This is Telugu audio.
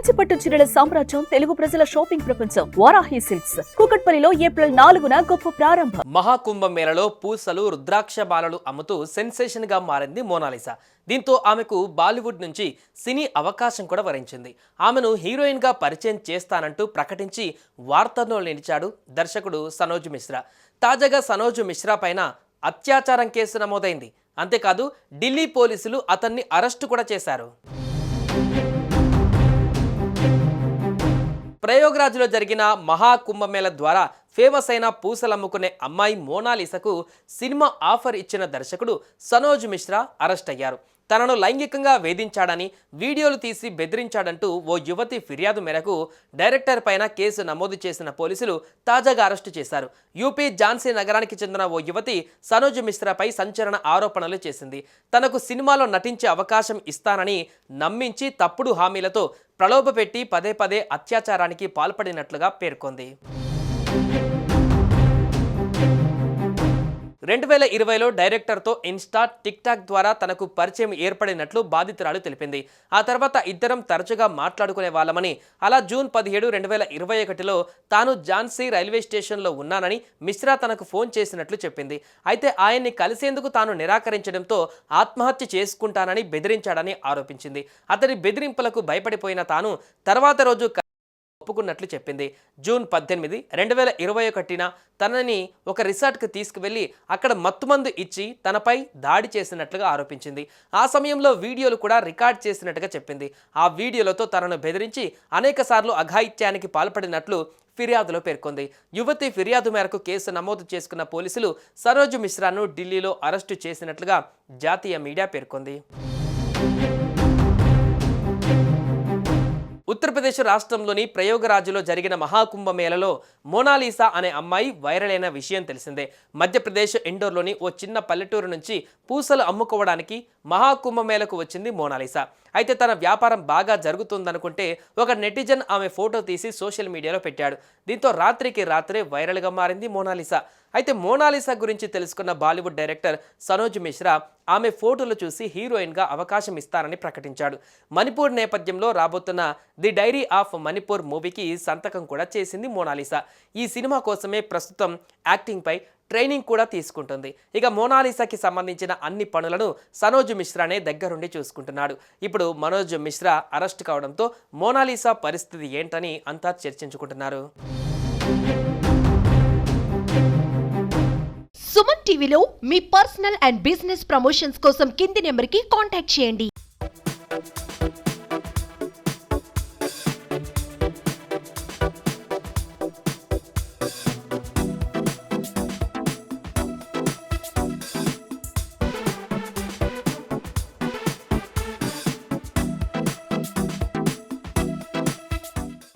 కంచిపట్టు చీరల సామ్రాజ్యం తెలుగు ప్రజల షాపింగ్ ప్రపంచం వారాహి సిల్క్స్ కూకట్పల్లిలో ఏప్రిల్ 4న గొప్ప ప్రారంభం. మహాకుంభమేళలో పూసలు రుద్రాక్ష బాలలు అమ్ముతూ సెన్సేషన్ గా మారింది మోనాలిసా. దీంతో ఆమెకు బాలీవుడ్ నుంచి సినీ అవకాశం కూడా వరించింది. ఆమెను హీరోయిన్ గా పరిచయం చేస్తానంటూ ప్రకటించి వార్తల్లో నిలిచాడు దర్శకుడు సనోజ్ మిశ్రా. తాజాగా సనోజ్ మిశ్రా పైన అత్యాచారం కేసు నమోదైంది. అంతేకాదు ఢిల్లీ పోలీసులు అతన్ని అరెస్టు కూడా చేశారు. ప్రయోగరాజ్లో జరిగిన మహాకుంభమేళ ద్వారా ఫేమస్ అయిన పూసలమ్ముకునే అమ్మాయి మోనాలిసాకు సినిమా ఆఫర్ ఇచ్చిన దర్శకుడు సనోజ్ మిశ్రా అరెస్ట్ అయ్యారు. తనను లైంగికంగా వేధించాడని, వీడియోలు తీసి బెదిరించాడంటూ ఓ యువతి ఫిర్యాదు మేరకు డైరెక్టర్ పైన కేసు నమోదు చేసిన పోలీసులు తాజాగా అరెస్టు చేశారు. యూపీ ఝాన్సీ నగరానికి చెందిన ఓ యువతి సనోజ్ మిశ్రాపై సంచలన ఆరోపణలు చేసింది. తనకు సినిమాలో నటించే అవకాశం ఇస్తానని నమ్మించి తప్పుడు హామీలతో ప్రలోభపెట్టి పదే పదే అత్యాచారానికి పాల్పడినట్లుగా పేర్కొంది. 2020లో డైరెక్టర్తో ఇన్స్టా, టిక్ టాక్ ద్వారా తనకు పరిచయం ఏర్పడినట్లు బాధితురాలు తెలిపింది. ఆ తర్వాత ఇద్దరం తరచుగా మాట్లాడుకునే వాళ్ళమని, అలా జూన్ 17, 2021లో తాను ఝాన్సీ రైల్వే స్టేషన్లో ఉన్నానని మిశ్రా తనకు ఫోన్ చేసినట్లు చెప్పింది. అయితే ఆయన్ని కలిసేందుకు తాను నిరాకరించడంతో ఆత్మహత్య చేసుకుంటానని బెదిరించాడని ఆరోపించింది. అతడి బెదిరింపులకు భయపడిపోయిన తాను తర్వాత రోజు ఒప్పుకున్నట్లు చెప్పింది. జూన్ 18, 2021న తనని ఒక రిసార్ట్కి తీసుకువెళ్లి అక్కడ మత్తుమందు ఇచ్చి తనపై దాడి చేసినట్లుగా ఆరోపించింది. ఆ సమయంలో వీడియోలు కూడా రికార్డ్ చేసినట్టుగా చెప్పింది. ఆ వీడియోలతో తనను బెదిరించి అనేకసార్లు అఘాయిత్యానికి పాల్పడినట్లు ఫిర్యాదులో పేర్కొంది. యువతి ఫిర్యాదు మేరకు కేసు నమోదు చేసుకున్న పోలీసులు సనోజ్ మిశ్రాను ఢిల్లీలో అరెస్టు చేసినట్లుగా జాతీయ మీడియా పేర్కొంది. ఉత్తరప్రదేశ్ రాష్ట్రంలోని ప్రయోగరాజ్లో జరిగిన మహాకుంభమేళలో మోనాలిసా అనే అమ్మాయి వైరల్ అయిన విషయం తెలిసిందే. మధ్యప్రదేశ్ ఇండోర్లోని ఓ చిన్న పల్లెటూరు నుంచి పూసలు అమ్ముకోవడానికి మహాకుంభమేళకు వచ్చింది మోనాలిసా. అయితే తన వ్యాపారం బాగా జరుగుతుందనుకుంటే ఒక నెటిజన్ ఆమె ఫోటో తీసి సోషల్ మీడియాలో పెట్టాడు. దీంతో రాత్రికి రాత్రే వైరల్గా మారింది మోనాలిసా. అయితే మోనాలిసా గురించి తెలుసుకున్న బాలీవుడ్ డైరెక్టర్ సనోజ్ మిశ్రా ఆమె ఫోటోలు చూసి హీరోయిన్గా అవకాశం ఇస్తానని ప్రకటించాడు. మణిపూర్ నేపథ్యంలో రాబోతున్న ది డైరీ ఆఫ్ మణిపూర్ మూవీకి సంతకం కూడా చేసింది మోనాలిసా. ఈ సినిమా కోసమే ప్రస్తుతం యాక్టింగ్పై ట్రైనింగ్ కూడా తీసుకుంటుంది. ఇక మోనాలిసాకి సంబంధించిన అన్ని పనులను సనోజ్ మిశ్రానే దగ్గరుండి చూసుకుంటున్నాడు. ఇప్పుడు మనోజ్ మిశ్రా అరెస్ట్ కావడంతో మోనాలిసా పరిస్థితి ఏంటని అంతా చర్చించుకుంటున్నారు. సుమన్ టీవీలో మీ పర్సనల్ అండ్ బిజినెస్ ప్రమోషన్స్ కోసం కింది నెంబర్కి కాంటాక్ట్ చేయండి.